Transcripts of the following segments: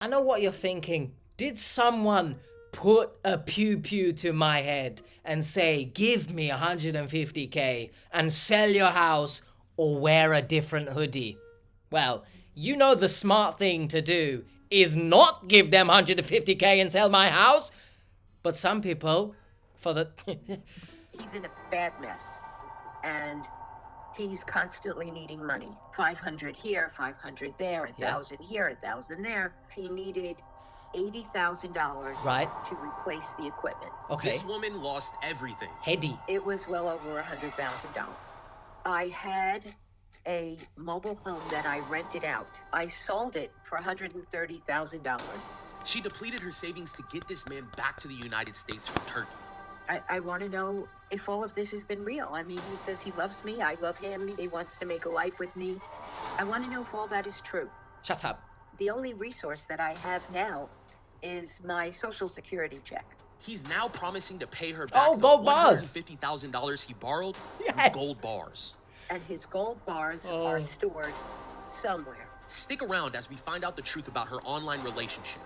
I know what you're thinking. Did someone put a pew to my head and say, give me 150k and sell your house or wear a different hoodie? Well, you know the smart thing to do is not give them 150k and sell my house. But some people, for the... He's in a bad mess. And he's constantly needing money. 500 here, 500 there, 1,000 here, 1,000 there. He needed $80,000 Right. to replace the equipment. Okay. This woman lost everything. Hedy. It was well over $100,000. I had a mobile home that I rented out. I sold it for $130,000. She depleted her savings to get this man back to the United States from Turkey. I want to know if all of this has been real. I mean, he says he loves me, I love him, he wants to make a life with me. I want to know if all that is true. Shut up. The only resource that I have now is my Social Security check. He's now promising to pay her back gold bars. $150,000 he borrowed Yes. with gold bars. And his gold bars are stored somewhere. Stick around as we find out the truth about her online relationship.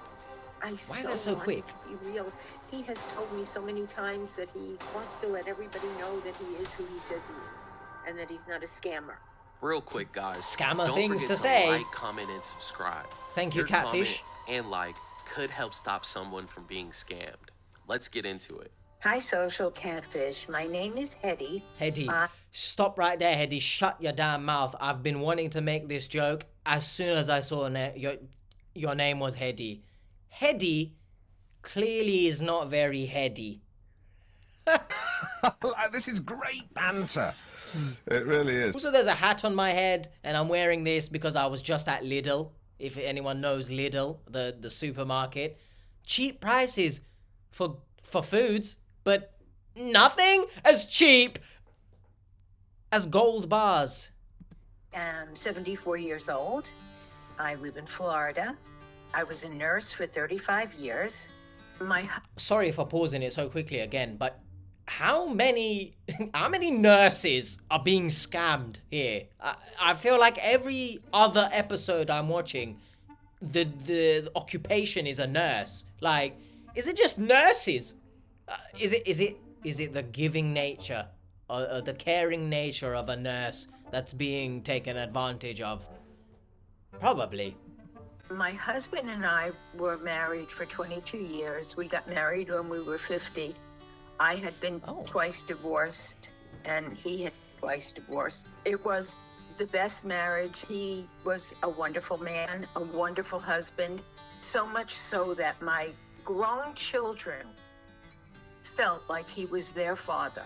Why is that so want quick? it to be real. He has told me so many times that he wants to let everybody know that he is who he says he is, and that he's not a scammer. Real quick, guys. Scammer don't things forget to say. Like, comment, and subscribe. Thank you, Your Catfish. comment and like could help stop someone from being scammed. Let's get into it. Hi, Social Catfish. My name is Hedy. Hedy. Stop right there, Hedy. Shut your damn mouth. I've been wanting to make this joke as soon as I saw your name was Hedy. Hedy clearly is not very heady. This is great banter. It really is. Also, there's a hat on my head, and I'm wearing this because I was just at Lidl. If anyone knows Lidl, the supermarket. Cheap prices for foods, but nothing as cheap as gold bars. I'm 74 years old. I live in Florida. I was a nurse for 35 years. Sorry for pausing it so quickly again, but how many nurses are being scammed here? I feel like every other episode I'm watching, the occupation is a nurse. Like, is it just nurses? Is it the giving nature or the caring nature of a nurse that's being taken advantage of? Probably. My husband and I were married for 22 years. We got married when we were 50. I had been twice divorced, and he had twice divorced. It was the best marriage. He was a wonderful man, a wonderful husband, so much so that my grown children felt like he was their father.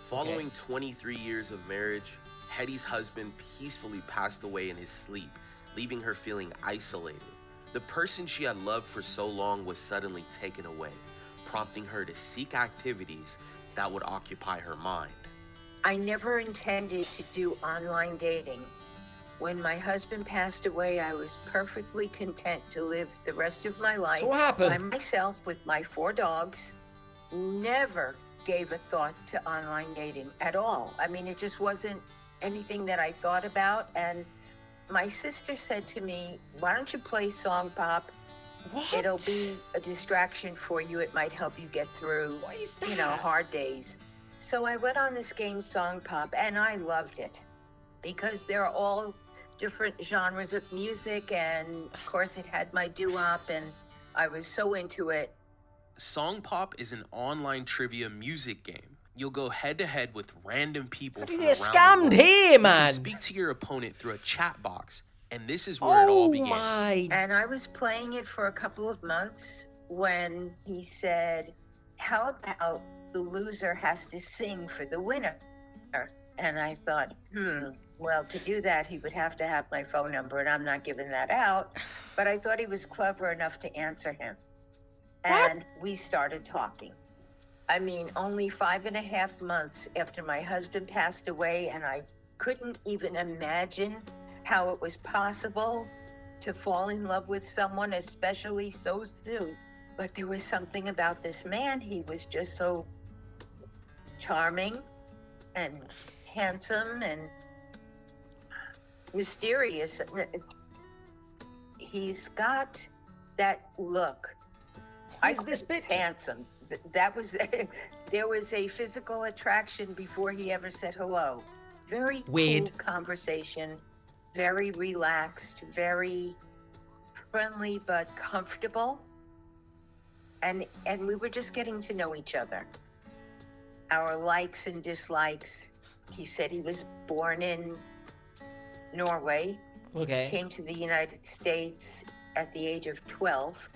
Following 23 years of marriage, Hedy's husband peacefully passed away in his sleep, leaving her feeling isolated. The person she had loved for so long was suddenly taken away, prompting her to seek activities that would occupy her mind. I never intended to do online dating. When my husband passed away, I was perfectly content to live the rest of my life So what happened? by myself with my 4 dogs. Never gave a thought to online dating at all. I mean, it just wasn't anything that I thought about. And my sister said to me, why don't you play Song Pop? What? It'll be a distraction for you. It might help you get through, What is that? hard days. So I went on this game, Song Pop, and I loved it because they're all different genres of music. And of course, it had my doo-wop, and I was so into it. Song Pop is an online trivia music game. You'll go head-to-head with random people from You around get the scammed world. here, You can man. speak to your opponent through a chat box, and this is where it all Oh began. my. And I was playing it for a couple of months when he said, how about the loser has to sing for the winner? And I thought, well, to do that, he would have to have my phone number, and I'm not giving that out. But I thought he was clever enough to answer him. And we started talking. I mean, only 5.5 months after my husband passed away, and I couldn't even imagine how it was possible to fall in love with someone, especially so soon. But there was something about this man. He was just so charming and handsome and mysterious. He's got that look. What is this It's picture? handsome. That was there was a physical attraction before he ever said hello. Very Weird. cool conversation, very relaxed, very friendly but comfortable. And we were just getting to know each other. Our likes and dislikes. He said he was born in Norway, Okay. came to the United States at the age of 12.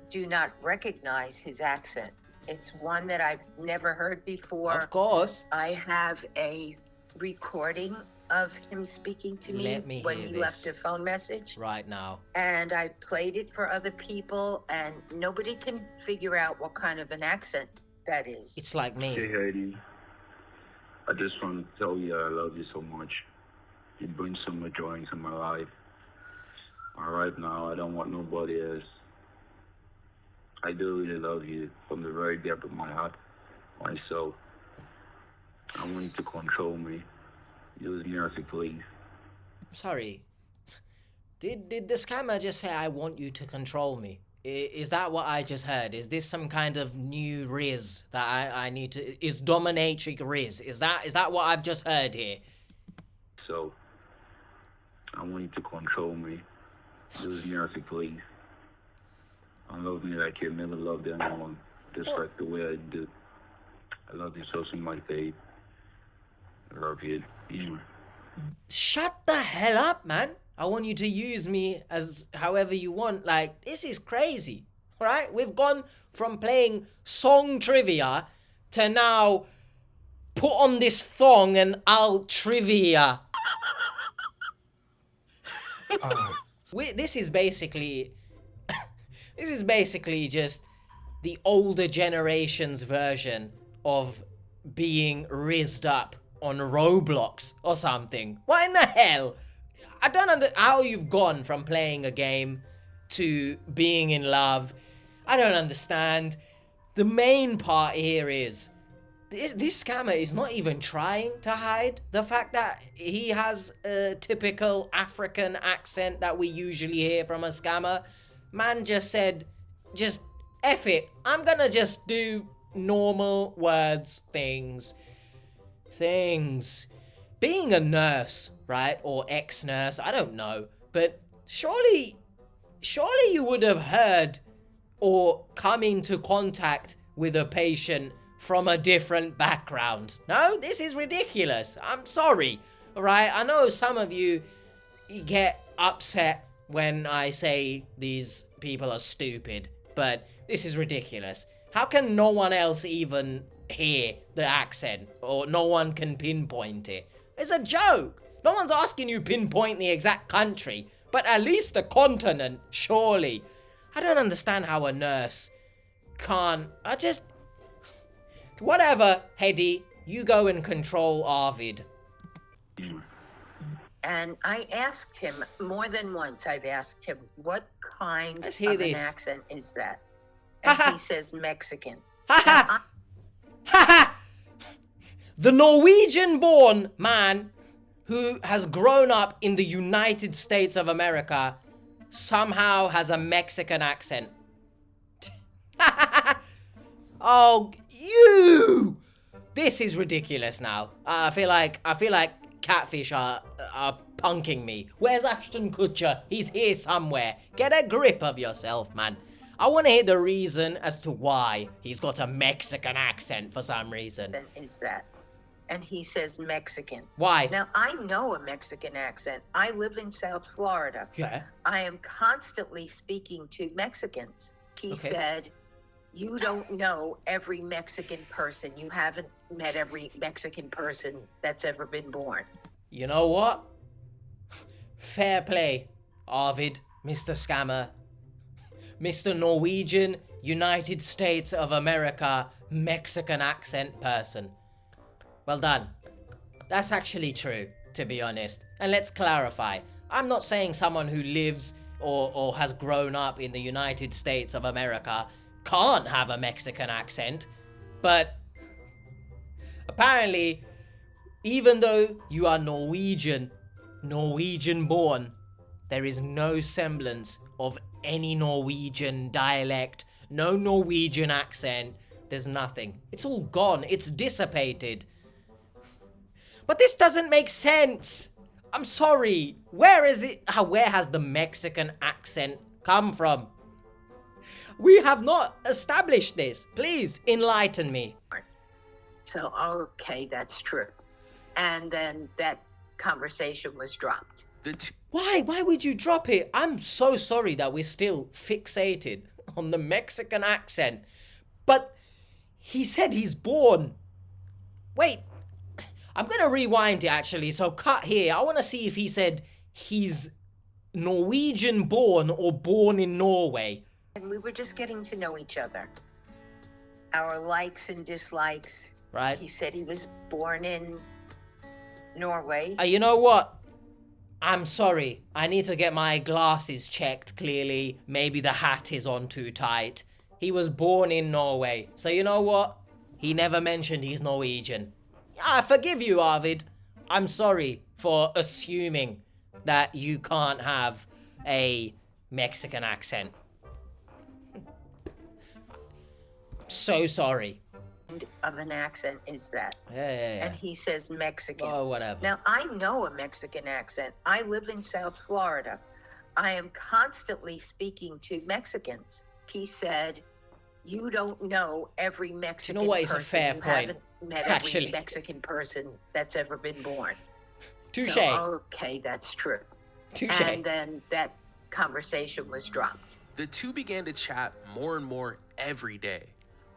Do not recognize his accent. It's one that I've never heard before. Of course. I have a recording of him speaking to Let me me when hear he this. left a phone message. Right now. And I played it for other people, and nobody can figure out what kind of an accent that is. It's like me. Hey, Hedy. I just want to tell you I love you so much. You bring so much joy into my life. Right now, I don't want nobody else. I do really love you from the very depth of my heart, my soul. I want you to control me. Use me as you please. Sorry. Did the scammer just say, I want you to control me? Is that what I just heard? Is this some kind of new riz that I need to... Is dominatrix riz? Is that what I've just heard here? So, I want you to control me. Use me as you please. I love me like you never loved anyone, just like the way I do. I love you so much, babe. I love you. Yeah. Shut the hell up, man. I want you to use me as however you want. Like, this is crazy. Alright? We've gone from playing song trivia to now put on this thong and I'll trivia. This is basically just the older generation's version of being rizzed up on Roblox or something. What in the hell? I don't understand how you've gone from playing a game to being in love. I don't understand. The main part here is this scammer is not even trying to hide the fact that he has a typical African accent that we usually hear from a scammer. Man just said, just F it. I'm gonna just do normal words, things. Being a nurse, right? Or ex-nurse, I don't know. But surely you would have heard or come into contact with a patient from a different background. No, this is ridiculous. I'm sorry. Alright, I know some of you get upset when I say these people are stupid, but this is ridiculous. How can no one else even hear the accent, or no one can pinpoint it? It's a joke. No one's asking you pinpoint the exact country, but at least the continent, surely. I don't understand how a nurse can't. Whatever, Hedy, you go and control Arvid. And I asked him more than once. I've asked him, what kind Let's of hear an this. accent is that? And he says Mexican. Ha ha! Ha ha! The Norwegian-born man who has grown up in the United States of America somehow has a Mexican accent. Oh, you! This is ridiculous now. I feel like Catfish are punking me. Where's Ashton Kutcher? He's here somewhere. Get a grip of yourself, man. I want to hear the reason as to why he's got a Mexican accent for some reason. Is that? And he says Mexican. Why? Now, I know a Mexican accent. I live in South Florida. Yeah. I am constantly speaking to Mexicans. He Okay. said, you don't know every Mexican person. You haven't met every Mexican person that's ever been born. You know what? Fair play, Arvid, Mr. Scammer. Mr. Norwegian, United States of America, Mexican accent person. Well done. That's actually true, to be honest. And let's clarify. I'm not saying someone who lives or has grown up in the United States of America can't have a Mexican accent. But apparently, even though you are Norwegian born, there is no semblance of any Norwegian dialect, no Norwegian accent. There's nothing. It's all gone. It's dissipated. But this doesn't make sense. I'm sorry. Where is it? Where has the Mexican accent come from? We have not established this. Please enlighten me. So, okay, that's true. And then that conversation was dropped. Why? Why would you drop it? I'm so sorry that we're still fixated on the Mexican accent. But he said he's born. Wait, I'm gonna rewind it actually. So cut here. I want to see if he said he's Norwegian born or born in Norway. And we were just getting to know each other. Our likes and dislikes. Right. He said he was born in Norway. You know what? I'm sorry. I need to get my glasses checked clearly. Maybe the hat is on too tight. He was born in Norway. So you know what? He never mentioned he's Norwegian. I forgive you, Arvid. I'm sorry for assuming that you can't have a Mexican accent. So sorry. Of an accent is that? Yeah. And he says Mexican. Oh, whatever. Now, I know a Mexican accent. I live in South Florida. I am constantly speaking to Mexicans. He said, you don't know every Mexican person. You know what? It's a fair You point. haven't met Actually. every Mexican person that's ever been born. Touche. So, okay, that's true. Touche. And then that conversation was dropped. The two began to chat more and more every day.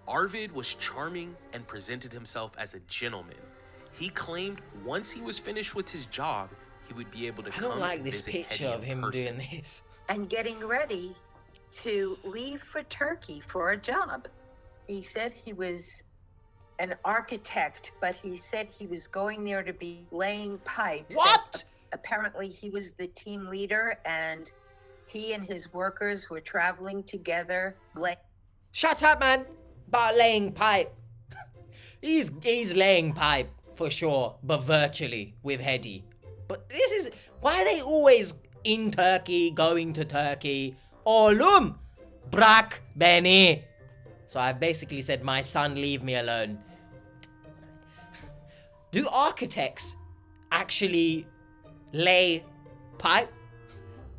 Arvid was charming and presented himself as a gentleman. He claimed once he was finished with his job, he would be able to I come don't like and this visit picture Hedy of in him person. doing this. And getting ready to leave for Turkey for a job. He said he was an architect, but he said he was going there to be laying pipes. What? Apparently he was the team leader and he and his workers were traveling together. Shut up, man. About laying pipe. He's laying pipe for sure, but virtually with Hedy. But this is why are they always in Turkey, going to Turkey? Oğlum, bırak beni. So I've basically said, my son, leave me alone. Do architects actually lay pipe?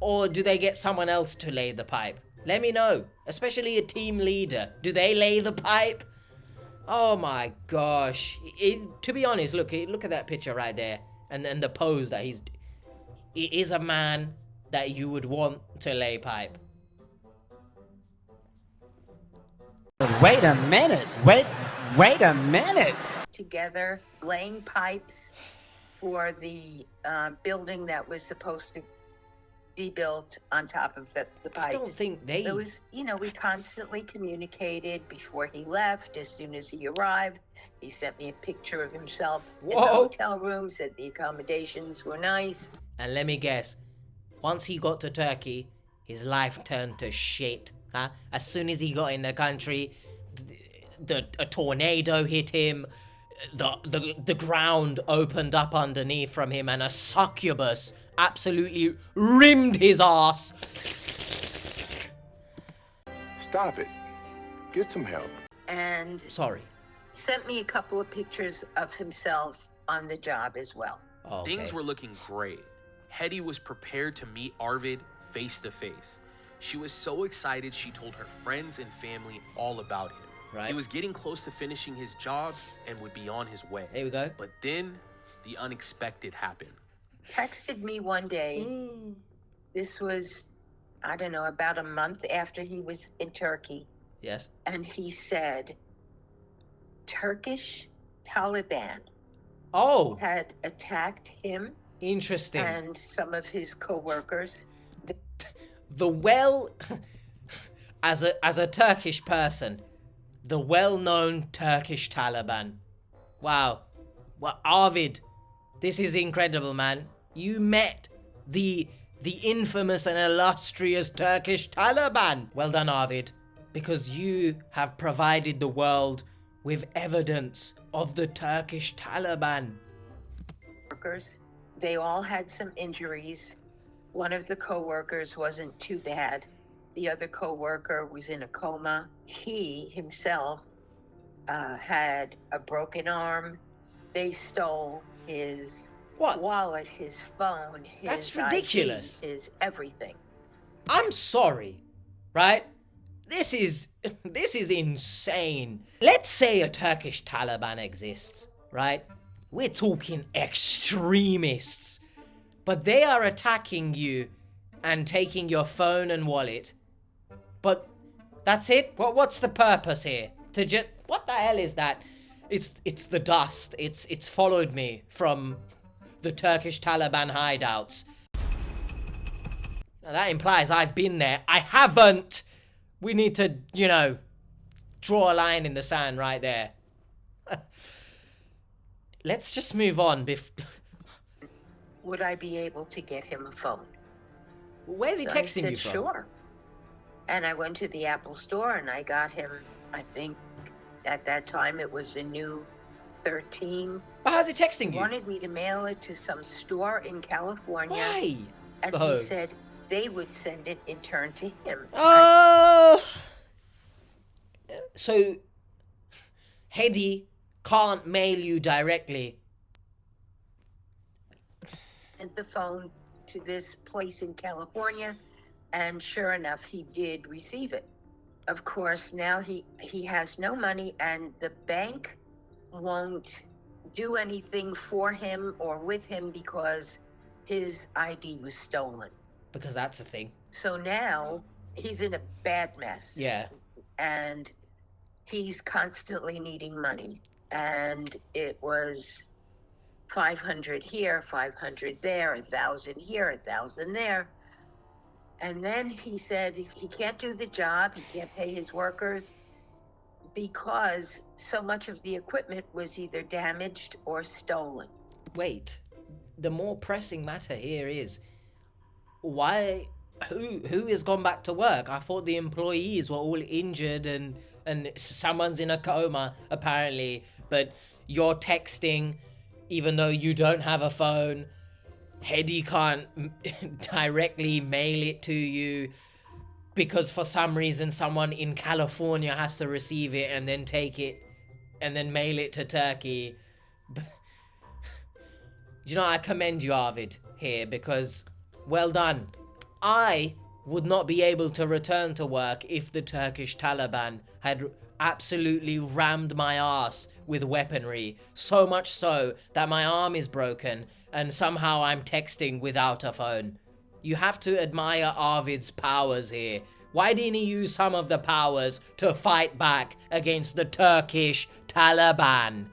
Or do they get someone else to lay the pipe? Let me know. Especially a team leader. Do they lay the pipe? Oh my gosh. To be honest, look at that picture right there. And the pose that he is a man that you would want to lay pipe. Wait a minute. Wait a minute. Together, laying pipes for the building that was supposed to be built on top of the pipes. I don't think they... It was, we constantly communicated before he left. As soon as he arrived, he sent me a picture of himself in the hotel room, said the accommodations were nice. And let me guess, once he got to Turkey, his life turned to shit. Huh? As soon as he got in the country, a tornado hit him, the ground opened up underneath from him, and a succubus absolutely rimmed his ass. Stop it. Get some help. And Sorry. sent me a couple of pictures of himself on the job as well. Okay. Things were looking great. Hedy was prepared to meet Arvid face to face. She was so excited she told her friends and family all about him. Right. He was getting close to finishing his job and would be on his way. There we go. But then the unexpected happened. Texted me one day. This was, I don't know, about a month after he was in Turkey. Yes. And he said, Turkish Taliban Oh, had attacked him interesting. and some of his co-workers. As a Turkish person, the well-known Turkish Taliban. Wow. Well, Arvid, this is incredible, man. You met the infamous and illustrious Turkish Taliban. Well done, Arvid, because you have provided the world with evidence of the Turkish Taliban. Workers, they all had some injuries. One of the co-workers wasn't too bad. The other co-worker was in a coma. He himself had a broken arm. They stole his wallet, his phone, his That's ridiculous. ID, his everything. I'm sorry, right? This is insane. Let's say a Turkish Taliban exists, right? We're talking extremists. But they are attacking you and taking your phone and wallet. But that's it? What's the purpose here? What the hell is that? It's the dust. It's followed me from the Turkish Taliban hideouts. Now that implies I've been there. I haven't. We need to, draw a line in the sand right there. Let's just move on. Would I be able to get him a phone? Where's he texting you from? Sure. And I went to the Apple store and I got him, I think at that time it was a new 13. But how's he texting you? He wanted me to mail it to some store in California. Why? And he said they would send it in turn to him. So Hedy can't mail you directly. Sent the phone to this place in California, and sure enough, he did receive it. Of course, now he has no money, and the bank won't do anything for him or with him because his ID was stolen. Because that's a thing. So now he's in a bad mess. Yeah. And he's constantly needing money. And it was 500 here, 500 there, 1,000 here, 1,000 there. And then he said he can't do the job, he can't pay his workers because so much of the equipment was either damaged or stolen. Wait, the more pressing matter here is why, who has gone back to work? I thought the employees were all injured and someone's in a coma apparently, but you're texting even though you don't have a phone. Hedy can't directly mail it to you because for some reason someone in California has to receive it and then take it and then mail it to Turkey. I commend you, Arvid, here because well done. I would not be able to return to work if the Turkish Taliban had absolutely rammed my ass with weaponry, so much so that my arm is broken and somehow I'm texting without a phone. You have to admire Arvid's powers here. Why didn't he use some of the powers to fight back against the Turkish Taliban?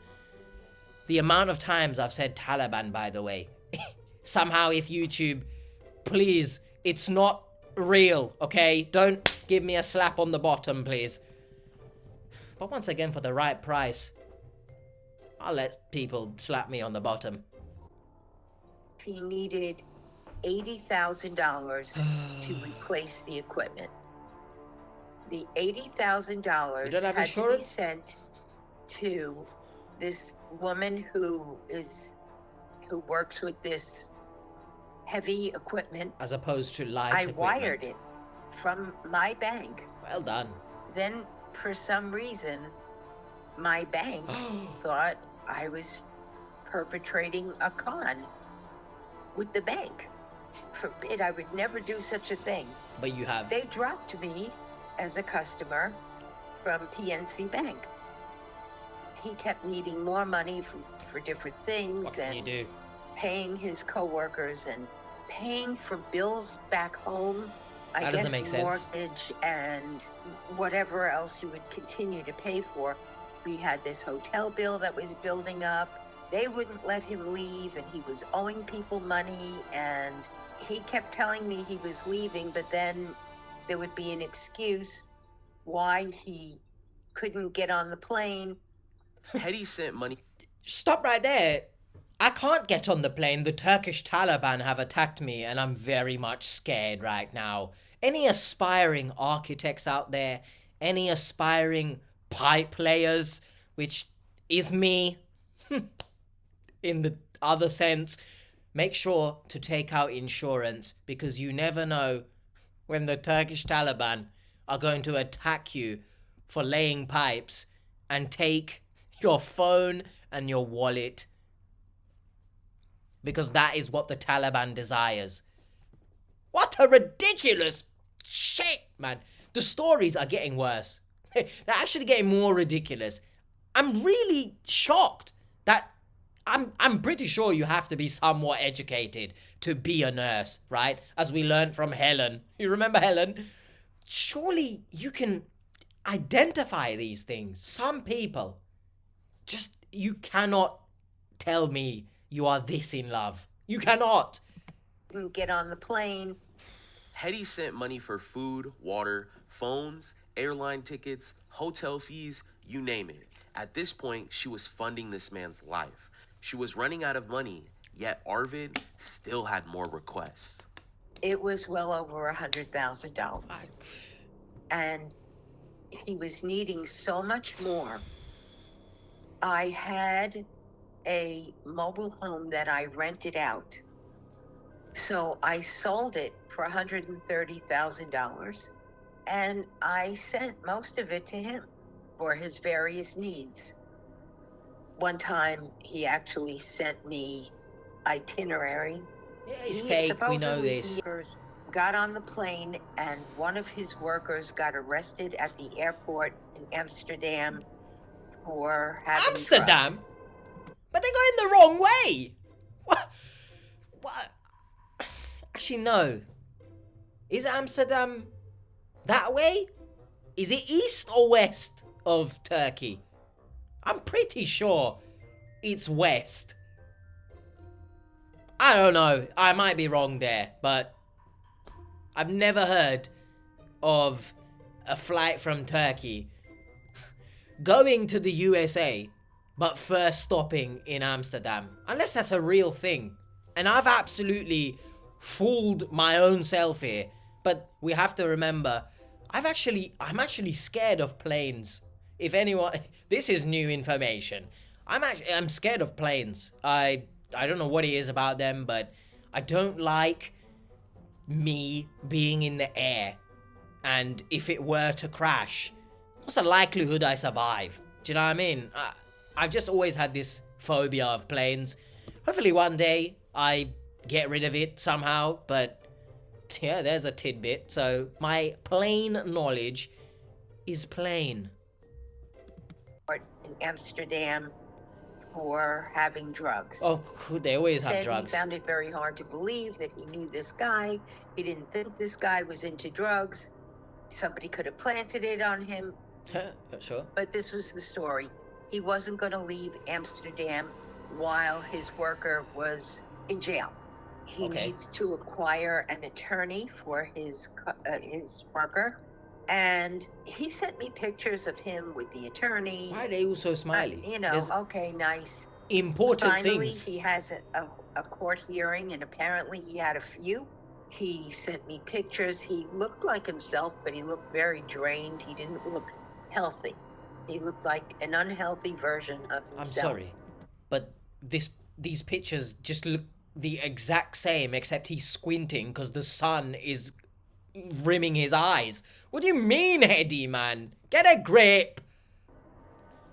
The amount of times I've said Taliban, by the way. Somehow, if YouTube, please, it's not real, okay? Don't give me a slap on the bottom, please. But once again, for the right price, I'll let people slap me on the bottom. He needed $80,000 to replace the equipment. The $80,000 had to be insurance? sent to this woman who works with this heavy equipment. As opposed to light I equipment. wired it from my bank. Well done. Then, for some reason, my bank thought I was perpetrating a con with the bank. Forbid, I would never do such a thing. But you have. They dropped me as a customer from PNC Bank. He kept needing more money for different things. What can you do? Paying his coworkers and paying for bills back home. That doesn't make sense. Mortgage and whatever else he would continue to pay for. We had this hotel bill that was building up. They wouldn't let him leave, and he was owing people money, and he kept telling me he was leaving, but then there would be an excuse why he couldn't get on the plane. Hedy sent money. Stop right there. I can't get on the plane. The Turkish Taliban have attacked me and I'm very much scared right now. Any aspiring architects out there? Any aspiring pipe layers? Which is me. In the other sense. Make sure to take out insurance because you never know when the Turkish Taliban are going to attack you for laying pipes and take your phone and your wallet. Because that is what the Taliban desires. What a ridiculous shit, man. The stories are getting worse. They're actually getting more ridiculous. I'm really shocked that I'm pretty sure you have to be somewhat educated to be a nurse, right? As we learned from Helen. You remember Helen? Surely you can identify these things. Some people, just, you cannot tell me you are this in love. You cannot. Get on the plane. Hedy sent money for food, water, phones, airline tickets, hotel fees, you name it. At this point, she was funding this man's life. She was running out of money, yet Arvid still had more requests. It was well over $100,000. And he was needing so much more. I had a mobile home that I rented out. So I sold it for $130,000, and I sent most of it to him for his various needs. One time, he actually sent me itinerary. Yeah, it's He fake, we know supposedly this. got on the plane, and one of his workers got arrested at the airport in Amsterdam for having Amsterdam? drugs. But they're going the wrong way! What? What? Actually, no. Is Amsterdam that way? Is it east or west of Turkey? I'm pretty sure it's west. I don't know. I might be wrong there, but I've never heard of a flight from Turkey going to the USA, but first stopping in Amsterdam. Unless that's a real thing. And I've absolutely fooled my own self here. But we have to remember, I'm actually scared of planes. If anyone, this is new information. I'm scared of planes. I don't know what it is about them, but I don't like me being in the air. And if it were to crash, what's the likelihood I survive? Do you know what I mean? I've just always had this phobia of planes. Hopefully one day I get rid of it somehow, but yeah, there's a tidbit. So my plane knowledge is plain. In Amsterdam for having drugs. Oh, they always have Said drugs. He found it very hard to believe that he knew this guy. He didn't think this guy was into drugs. Somebody could have planted it on him. Sure. But this was the story. He wasn't going to leave Amsterdam while his worker was in jail. He needs to acquire an attorney for his worker. And he sent me pictures of him with the attorney. Why are they all so smiley? There's Okay, nice. important Finally, things. he has a court hearing, and apparently he had a few. He sent me pictures. He looked like himself, but he looked very drained. He didn't look healthy. He looked like an unhealthy version of himself. I'm sorry, but these pictures just look the exact same, except he's squinting because the sun is rimming his eyes. What do you mean, Hedy, man? Get a grip!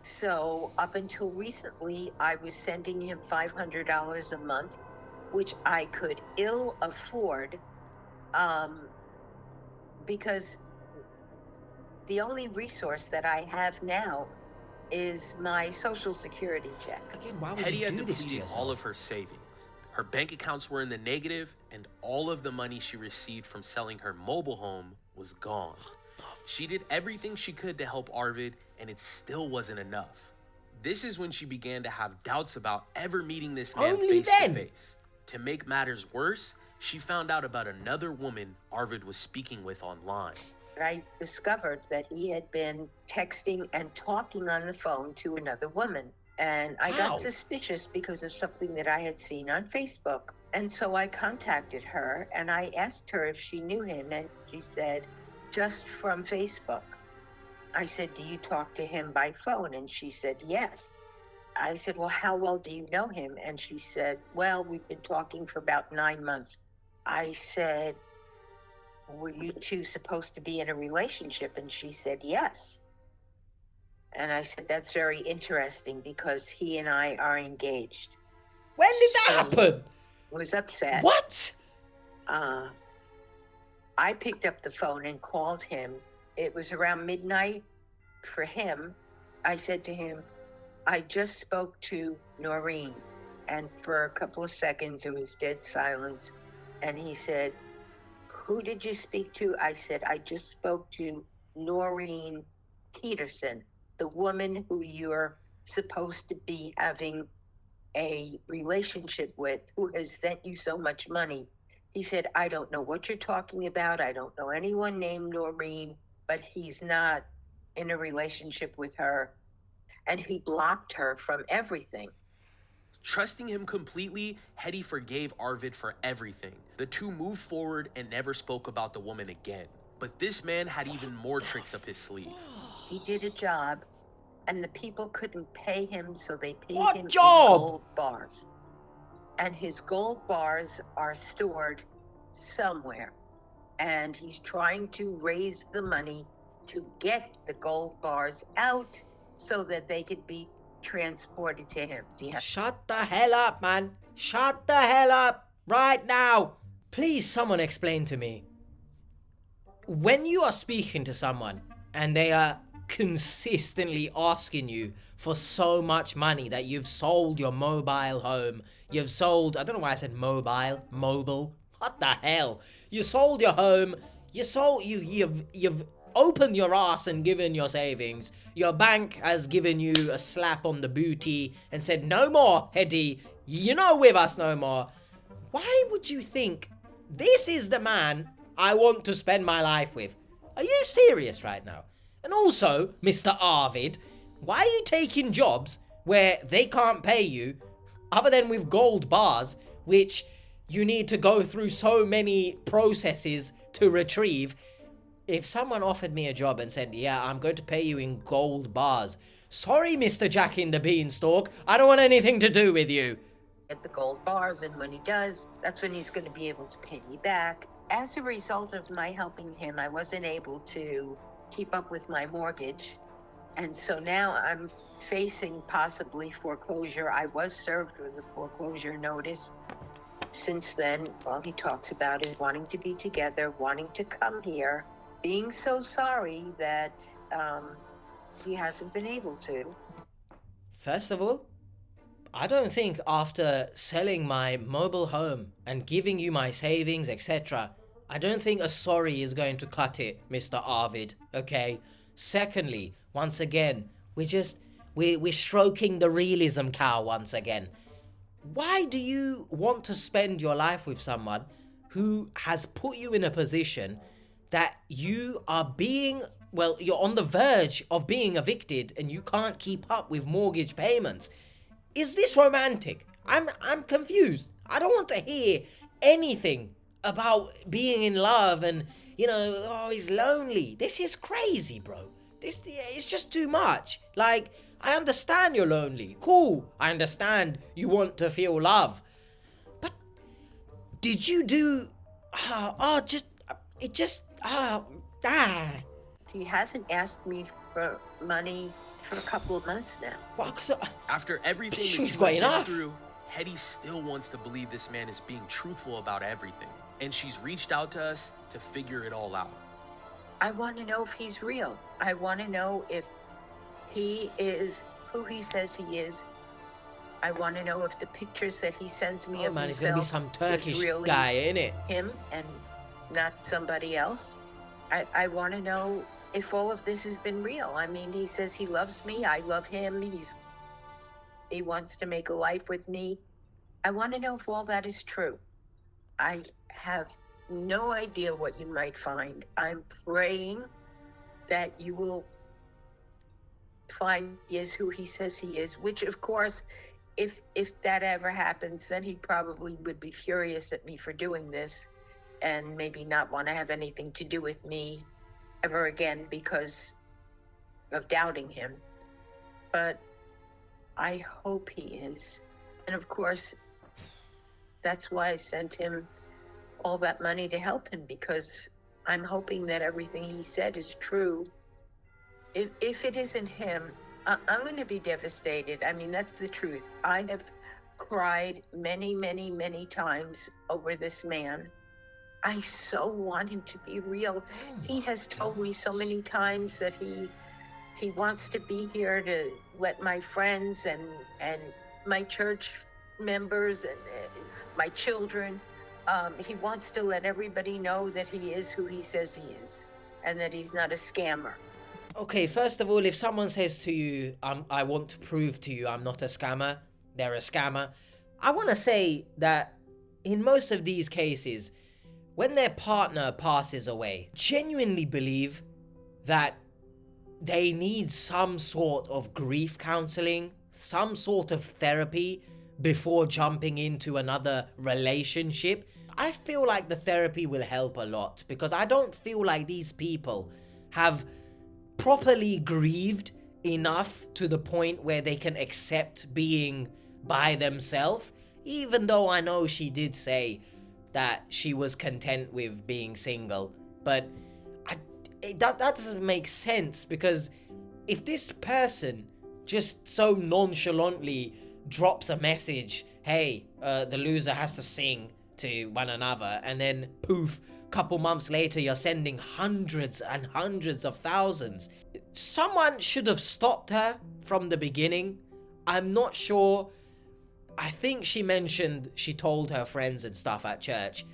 So, up until recently, I was sending him $500 a month, which I could ill afford, because the only resource that I have now is my Social Security check. Again, why would Hedy you had do this to depleted yourself? all of her savings. Her bank accounts were in the negative, and all of the money she received from selling her mobile home was gone. She did everything she could to help Arvid, and it still wasn't enough. This is when she began to have doubts about ever meeting this man Only face then. to face. To make matters worse, she found out about another woman Arvid was speaking with online. I discovered that he had been texting and talking on the phone to another woman. And I How? got suspicious because of something that I had seen on Facebook. And so I contacted her and I asked her if she knew him. And she said, just from Facebook. I said, do you talk to him by phone? And she said, yes. I said, well, how well do you know him? And she said, well, we've been talking for about 9 months. I said, were you two supposed to be in a relationship? And she said, yes. And I said, that's very interesting because he and I are engaged. When did that She happen? was upset. What? I picked up the phone and called him. It was around midnight for him. I said to him, I just spoke to Noreen. And for a couple of seconds, it was dead silence. And he said, who did you speak to? I said, I just spoke to Noreen Peterson, the woman who you're supposed to be having a relationship with, who has sent you so much money. He said, I don't know what you're talking about. I don't know anyone named Noreen, but he's not in a relationship with her. And he blocked her from everything. Trusting him completely, Hedy forgave Arvid for everything. The two moved forward and never spoke about the woman again. But this man had even more tricks up his sleeve. He did a job, and the people couldn't pay him, so they paid What him job? in gold bars. And his gold bars are stored somewhere. And he's trying to raise the money to get the gold bars out so that they could be transported to him. Shut the hell up, man. Shut the hell up right now. Please, someone explain to me. When you are speaking to someone and they are consistently asking you for so much money that you've sold your mobile home, you've sold, I don't know why I said mobile. What the hell? You sold your home, you've opened your ass and given your savings. Your bank has given you a slap on the booty and said, no more, Hedy, you're not with us no more. Why would you think this is the man I want to spend my life with? Are you serious right now? And also, Mr. Arvid, why are you taking jobs where they can't pay you other than with gold bars, which you need to go through so many processes to retrieve? If someone offered me a job and said, yeah, I'm going to pay you in gold bars, sorry, Mr. Jack in the Beanstalk, I don't want anything to do with you. Get the gold bars, and when he does, that's when he's going to be able to pay me back. As a result of my helping him, I wasn't able to keep up with my mortgage. And so now I'm facing possibly foreclosure. I was served with a foreclosure notice. Since then, all he talks about is wanting to be together, wanting to come here, being so sorry that he hasn't been able to. First of all, I don't think after selling my mobile home and giving you my savings, etc., I don't think a sorry is going to cut it, Mr. Arvid, okay? Secondly, once again, we're stroking the realism cow once again. Why do you want to spend your life with someone who has put you in a position that you are being, well, you're on the verge of being evicted and you can't keep up with mortgage payments? Is this romantic? I'm confused. I don't want to hear anything about being in love and, you know, oh, he's lonely. This is crazy, bro. It's just too much. Like, I understand you're lonely. Cool. I understand you want to feel love. But did you do... He hasn't asked me for money for a couple of months now. Well, After everything that She's he's got been enough. through, Hedy still wants to believe this man is being truthful about everything. And she's reached out to us to figure it all out. I want to know if he's real. I want to know if he is who he says he is. I want to know if the pictures that he sends me oh of man, it's himself gonna be some Turkish is really guy, ain't it? him and not somebody else. I want to know if all of this has been real. I mean, he says he loves me. I love him. He wants to make a life with me. I want to know if all that is true. I have no idea what you might find. I'm praying that you will find he is who he says he is, which of course, if that ever happens, then he probably would be furious at me for doing this and maybe not want to have anything to do with me ever again because of doubting him. But I hope he is. And of course, that's why I sent him all that money to help him, because I'm hoping that everything he said is true. If it isn't him, I'm going to be devastated. I mean, that's the truth. I have cried many, many, many times over this man. I so want him to be real. He has told me so many times that he wants to be here to let my friends and my church members and my children, he wants to let everybody know that he is who he says he is and that he's not a scammer. Okay, first of all, if someone says to you, I want to prove to you I'm not a scammer, they're a scammer, I want to say that in most of these cases, when their partner passes away, genuinely believe that they need some sort of grief counseling, some sort of therapy before jumping into another relationship. I feel like the therapy will help a lot because I don't feel like these people have properly grieved enough to the point where they can accept being by themselves, even though I know she did say that she was content with being single. But that doesn't make sense, because if this person just so nonchalantly drops a message, hey, the loser has to sing to one another, and then poof, couple months later you're sending hundreds and hundreds of thousands, someone should have stopped her from the beginning. I'm not sure. I think she mentioned she told her friends and stuff at church.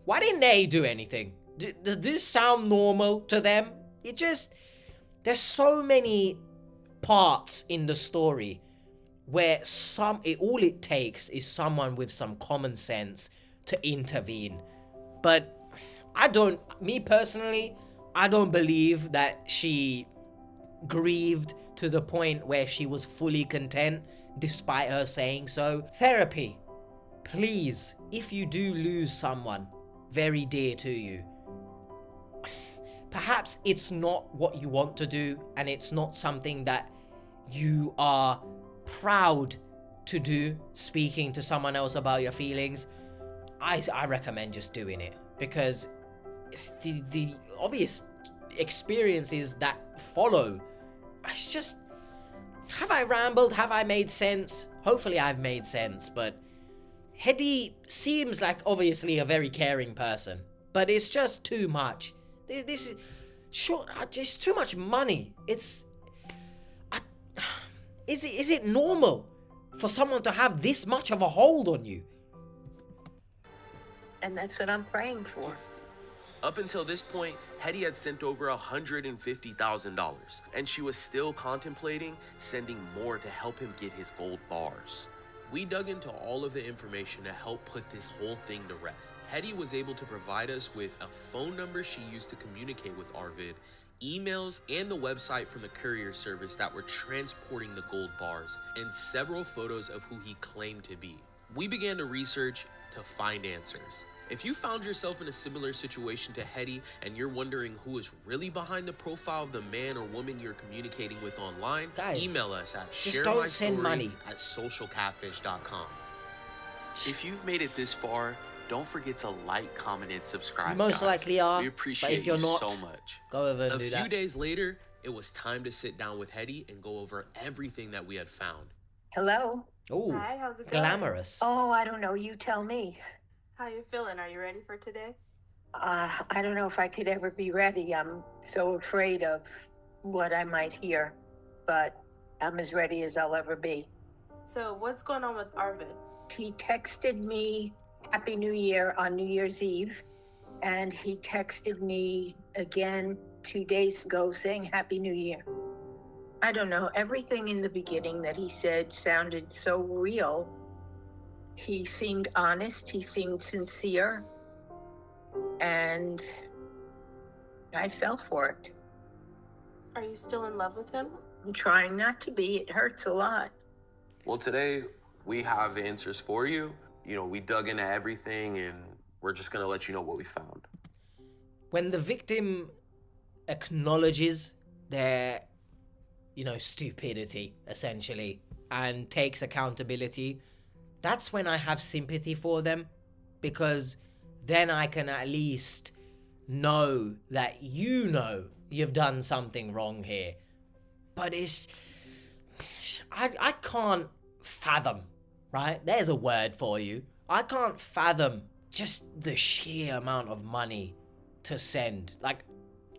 Why didn't they do anything? Does this sound normal to them? There's so many parts in the story where all it takes is someone with some common sense to intervene. But me personally, I don't believe that she grieved to the point where she was fully content despite her saying so. Therapy. Please, if you do lose someone very dear to you, perhaps it's not what you want to do and it's not something that you are proud to do, speaking to someone else about your feelings, I recommend just doing it, because the obvious experiences that follow, it's just, have I rambled? Have I made sense? Hopefully I've made sense, but Hedy seems like obviously a very caring person, but it's just too much. This is just too much money. Is it normal for someone to have this much of a hold on you? And that's what I'm praying for. Up until this point, Hedy had sent over $150,000, and she was still contemplating sending more to help him get his gold bars. We dug into all of the information to help put this whole thing to rest. Hedy was able to provide us with a phone number she used to communicate with Arvid, emails, and the website from the courier service that were transporting the gold bars, and several photos of who he claimed to be. We began to research to find answers. If you found yourself in a similar situation to Hedy and you're wondering who is really behind the profile of the man or woman you're communicating with online, guys, email us at just don't send money at socialcatfish.com. If you've made it this far, don't forget to like, comment, and subscribe. You most likely are, we appreciate but if you're you not, so much. go over and do that. A few days later, it was time to sit down with Hedy and go over everything that we had found. Hello? Ooh, hi, how's it going? glamorous. Oh, I don't know. You tell me. How you feeling? Are you ready for today? I don't know if I could ever be ready. I'm so afraid of what I might hear, but I'm as ready as I'll ever be. So what's going on with Arvid? He texted me Happy New Year on New Year's Eve, and he texted me again 2 days ago saying Happy New Year. I don't know, everything in the beginning that he said sounded so real. He seemed honest, he seemed sincere, and I fell for it. Are you still in love with him? I'm trying not to be, it hurts a lot. Well, today we have answers for you. You know, we dug into everything and we're just going to let you know what we found. When the victim acknowledges their, stupidity, essentially, and takes accountability, that's when I have sympathy for them, because then I can at least know that you know you've done something wrong here. But I can't fathom, right? There's a word for you. I can't fathom just the sheer amount of money to send. Like,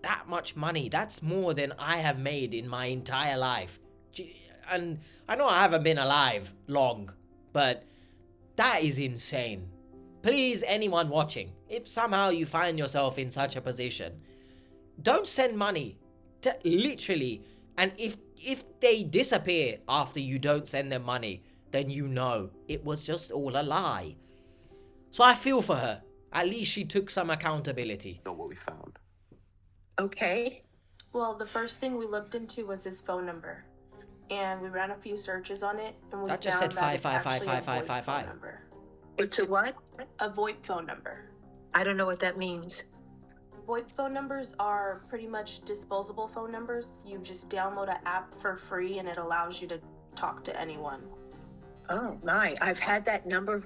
that much money, that's more than I have made in my entire life. And I know I haven't been alive long, but that is insane. Please, anyone watching, if somehow you find yourself in such a position, don't send money. Literally. And if they disappear after you don't send them money, then you know it was just all a lie. So I feel for her. At least she took some accountability. Know what we found. Okay. Well, the first thing we looked into was his phone number, and we ran a few searches on it, and we That just said found that it's actually a VoIP 5555555. phone number. It's a what? A VoIP phone number. I don't know what that means. VoIP phone numbers are pretty much disposable phone numbers. You just download an app for free and it allows you to talk to anyone. Oh my, I've had that number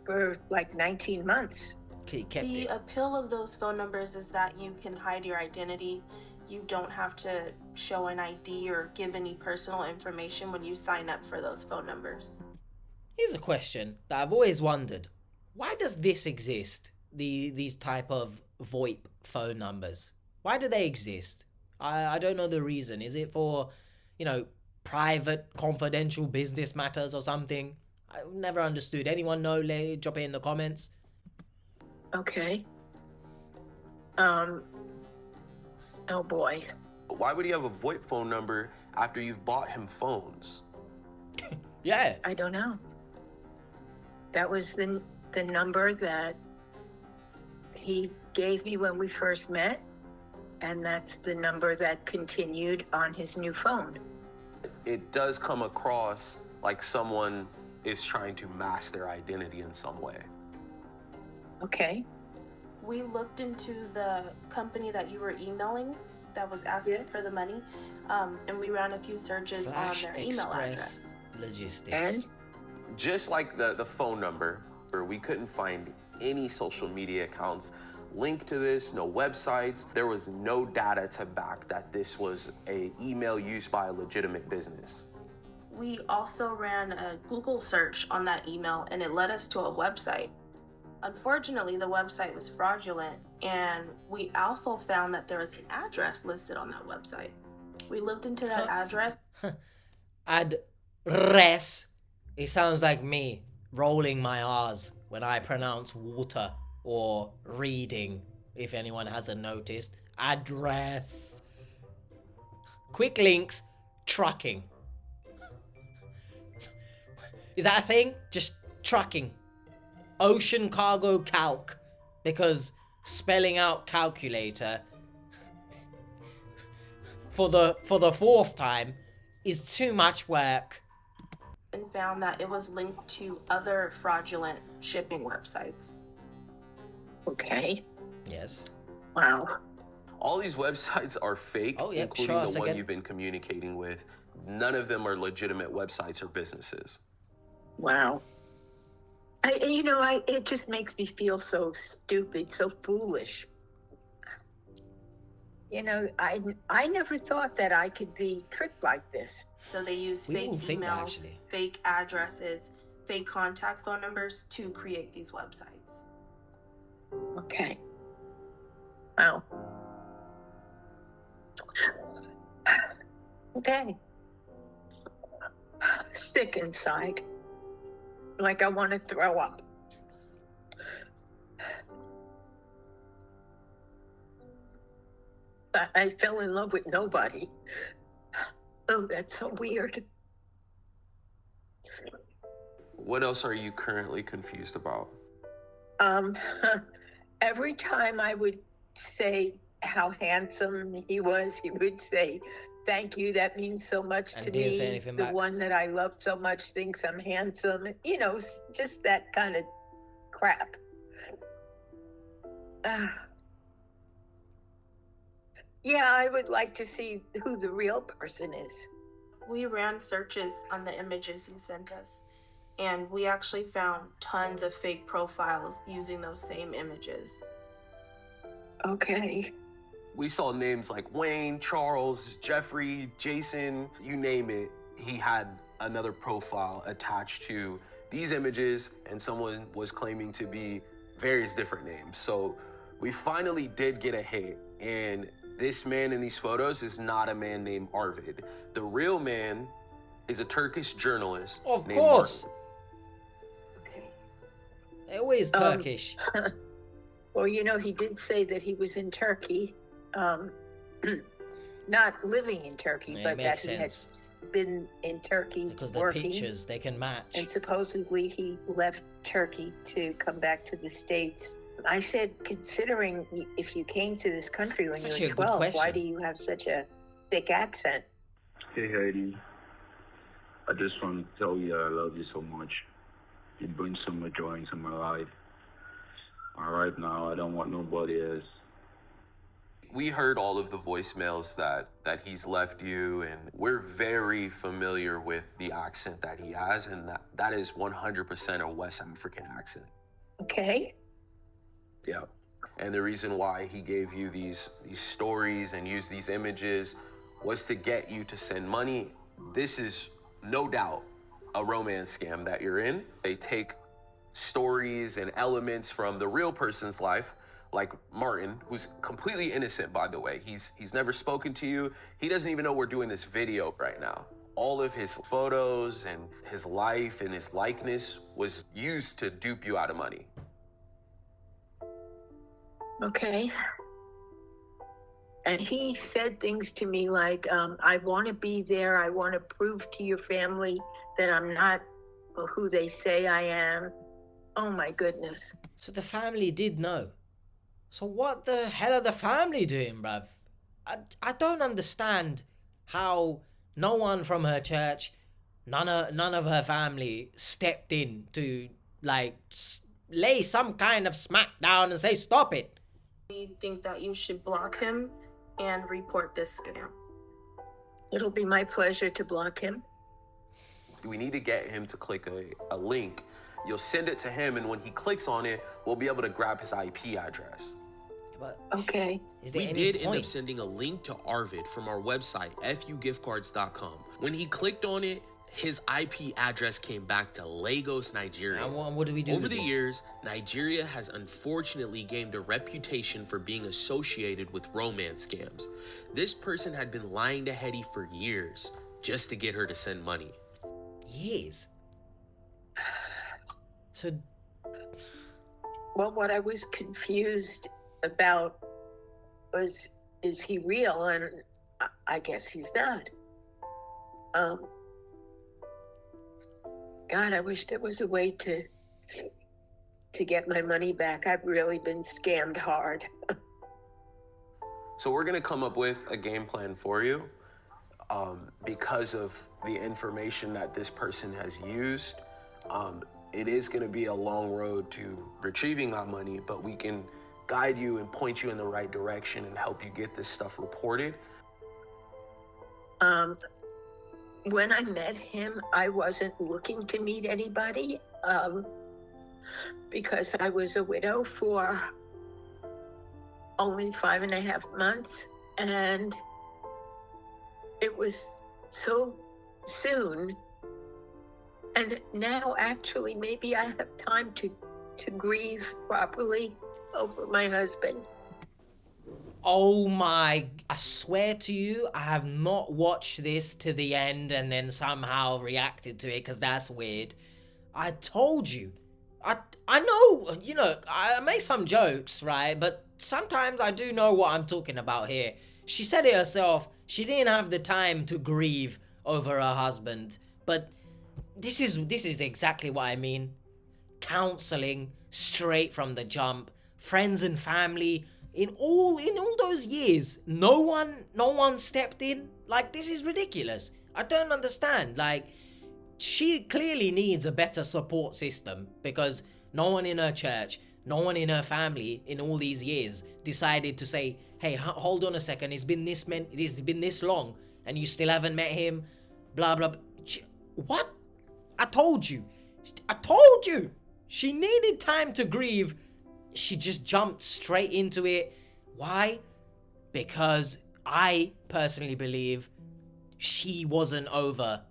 for like 19 months. Okay, kept The it. appeal of those phone numbers is that you can hide your identity. You don't have to show an ID or give any personal information when you sign up for those phone numbers. Here's a question that I've always wondered. Why does this exist? These type of VoIP phone numbers. Why do they exist? I don't know the reason. Is it for, private, confidential business matters or something? I've never understood. Anyone know? Drop it in the comments. Okay. Oh boy. But why would he have a VoIP phone number after you've bought him phones? Yeah. I don't know. That was the number that he gave me when we first met, and that's the number that continued on his new phone. It does come across like someone is trying to mask their identity in some way. Okay. We looked into the company that you were emailing that was asking for the money, and we ran a few searches Flash on their email Express address. Logistics. And Just like the phone number, where we couldn't find any social media accounts linked to this, no websites. There was no data to back that this was a email used by a legitimate business. We also ran a Google search on that email, and it led us to a website. Unfortunately, the website was fraudulent, and we also found that there was an address listed on that website. We looked into that address. Address. It sounds like me rolling my R's when I pronounce water or reading, if anyone hasn't noticed. Address. Quick links, trucking. Is that a thing? Just trucking. Ocean cargo calc. Because spelling out calculator for the fourth time is too much work. And found that it was linked to other fraudulent shipping websites. okay. Yes. Wow. All these websites are fake, Oh, yep, including show us the one again. you've been communicating with. None of them are legitimate websites or businesses. Wow. It just makes me feel so stupid, so foolish. I never thought that I could be tricked like this. So they use We fake didn't think that, emails, actually. fake addresses, fake contact phone numbers to create these websites. Okay. Wow. Okay. Sick inside. Like I want to throw up. I fell in love with nobody. Oh, that's so weird. What else are you currently confused about? Every time I would say how handsome he was, he would say, "Thank you, that means so much And to didn't me. say anything The back. one that I love so much thinks I'm handsome." Just that kind of crap. Yeah, I would like to see who the real person is. We ran searches on the images he sent us, and we actually found tons of fake profiles using those same images. Okay. We saw names like Wayne, Charles, Jeffrey, Jason, you name it. He had another profile attached to these images, and someone was claiming to be various different names. So we finally did get a hit, and this man in these photos is not a man named Arvid. The real man is a Turkish journalist. Of named course. Martin. Okay. They're always Turkish. Well, you know, he did say that he was in Turkey, not living in Turkey, Yeah, but that makes he had sense. been in Turkey Because the working. pictures, they can match. And supposedly he left Turkey to come back to the States. I said, considering if you came to this country when That's you actually were a good 12, why question. do you have such a thick accent? Hey, Hedy. I just want to tell you I love you so much. You bring so much joy into my life. All right, now I don't want nobody else. We heard all of the voicemails that he's left you, and we're very familiar with the accent that he has, and that is 100% a West African accent. Okay. Yeah. And the reason why he gave you these stories and used these images was to get you to send money. This is no doubt a romance scam that you're in. They take stories and elements from the real person's life, like Martin, who's completely innocent, by the way. He's never spoken to you. He doesn't even know we're doing this video right now. All of his photos and his life and his likeness was used to dupe you out of money. Okay. And he said things to me like, I want to be there. I want to prove to your family that I'm not who they say I am. Oh my goodness. So the family did know. So what the hell are the family doing, bruv? I don't understand how no one from her church, none of her family stepped in to like lay some kind of smack down and say stop it. We think that you should block him and report this scam. It'll be my pleasure to block him. We need to get him to click a link. You'll send it to him, and when he clicks on it, we'll be able to grab his IP address. But Okay. is there We any did point? end up sending a link to Arvid from our website, fugiftcards.com. When he clicked on it, his IP address came back to Lagos, Nigeria. And what do we do Over with the this? years, Nigeria has unfortunately gained a reputation for being associated with romance scams. This person had been lying to Hedy for years just to get her to send money. Years. So Well, what I was confused about was, is he real? And I guess he's not. God, I wish there was a way to get my money back. I've really been scammed hard. So we're gonna come up with a game plan for you because of the information that this person has used. It is gonna be a long road to retrieving that money, but we can guide you and point you in the right direction and help you get this stuff reported. When I met him, I wasn't looking to meet anybody because I was a widow for only 5.5 months, and it was so soon. And now, actually, maybe I have time to grieve properly over my husband. oh my, I swear to you, I have not watched this to the end and then somehow reacted to it because that's weird. I told you. I know, you know, I make some jokes, right? But sometimes I do know what I'm talking about here. She said it herself. She didn't have the time to grieve over her husband. But this is exactly what I mean. Counseling straight from the jump. Friends and family. In all those years, no one stepped in. Like, this is ridiculous. I don't understand. Like, she clearly needs a better support system because no one in her church, no one in her family in all these years decided to say, hey, hold on a second, it's been this long and you still haven't met him, blah blah. What? I told you. She needed time to grieve. She just jumped straight into it Why? Because I personally believe she wasn't over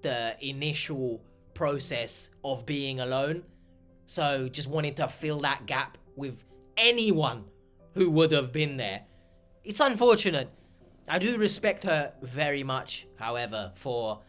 the initial process of being alone. So just wanted to fill that gap with anyone who would have been there. It's unfortunate. I do respect her very much, however, for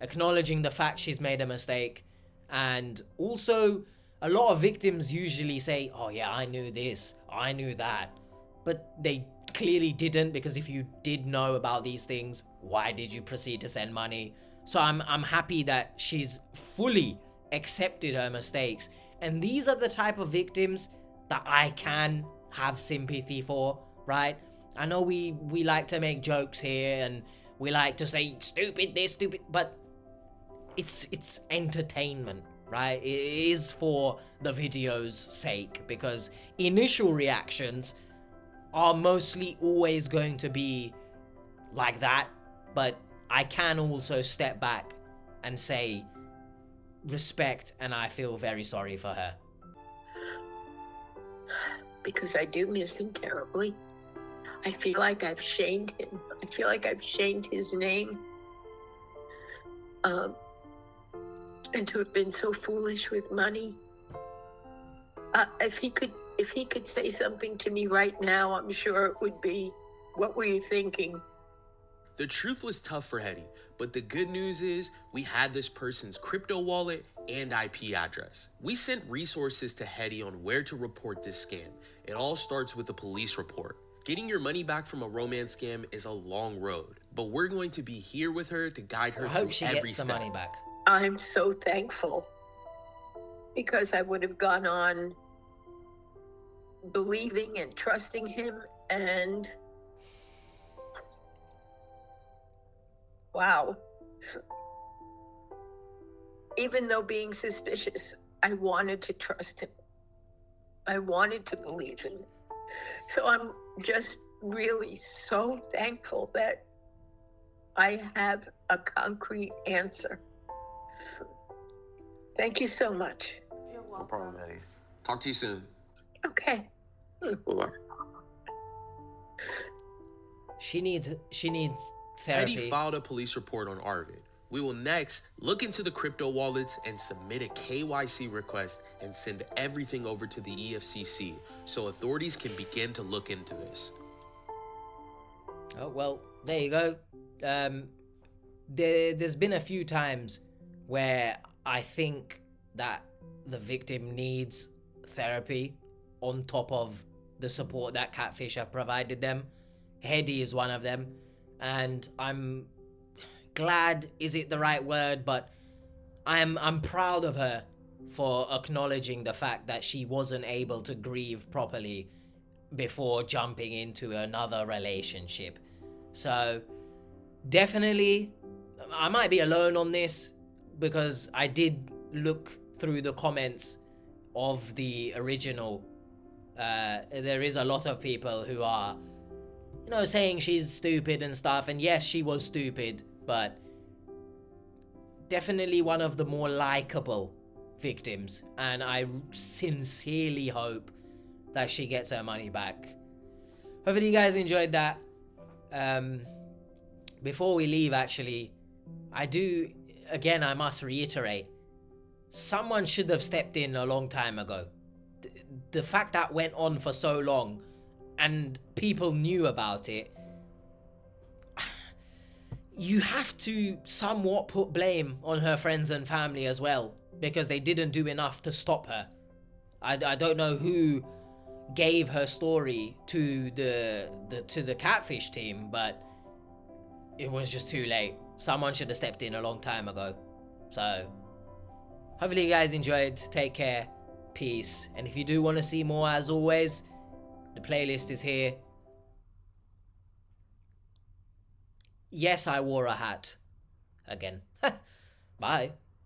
acknowledging the fact she's made a mistake. And also, a lot of victims usually say, oh yeah, I knew this, I knew that. But they clearly didn't, because if you did know about these things, why did you proceed to send money? So I'm happy that she's fully accepted her mistakes. And these are the type of victims that I can have sympathy for, right? I know we like to make jokes here and we like to say stupid this, stupid, but it's entertainment, right? It is for the video's sake, because initial reactions are mostly always going to be like that, but I can also step back and say respect, and I feel very sorry for her. Because I do miss him terribly. I feel like I've shamed him. I feel like I've shamed his name. And to have been so foolish with money. If he could say something to me right now, I'm sure it would be, what were you thinking? The truth was tough for Hedy, but the good news is we had this person's crypto wallet and IP address. We sent resources to Hedy on where to report this scam. It all starts with a police report. Getting your money back from a romance scam is a long road, but we're going to be here with her to guide her I through hope she every gets the step. money back. I'm so thankful, because I would have gone on believing and trusting him, and wow. Even though being suspicious, I wanted to trust him. I wanted to believe him. So I'm just really so thankful that I have a concrete answer. Thank you so much. You're No welcome. problem, Hedy. Talk to you soon. Okay. Bye-bye. She needs Hedy therapy. filed a police report on Arvid. We will next look into the crypto wallets and submit a KYC request and send everything over to the EFCC so authorities can begin to look into this. Oh, well, there you go. There's been a few times where I think that the victim needs therapy on top of the support that Catfish have provided them. Hedy is one of them, and I'm glad isn't the right word, but I'm proud of her for acknowledging the fact that she wasn't able to grieve properly before jumping into another relationship. So definitely, I might be alone on this, because I did look through the comments of the original. There is a lot of people who are, saying she's stupid and stuff, and yes, she was stupid, but definitely one of the more likable victims, and I sincerely hope that she gets her money back. Hopefully you guys enjoyed that. Before we leave, actually, I must reiterate, someone should have stepped in a long time ago. The fact that went on for so long and people knew about it, you have to somewhat put blame on her friends and family as well, because they didn't do enough to stop her. I don't know who gave her story to the Catfish team, but it was just too late. Someone should have stepped in a long time ago. So hopefully you guys enjoyed. Take care, peace, and if you do want to see more, as always, the playlist is here. Yes, I wore a hat again. Bye.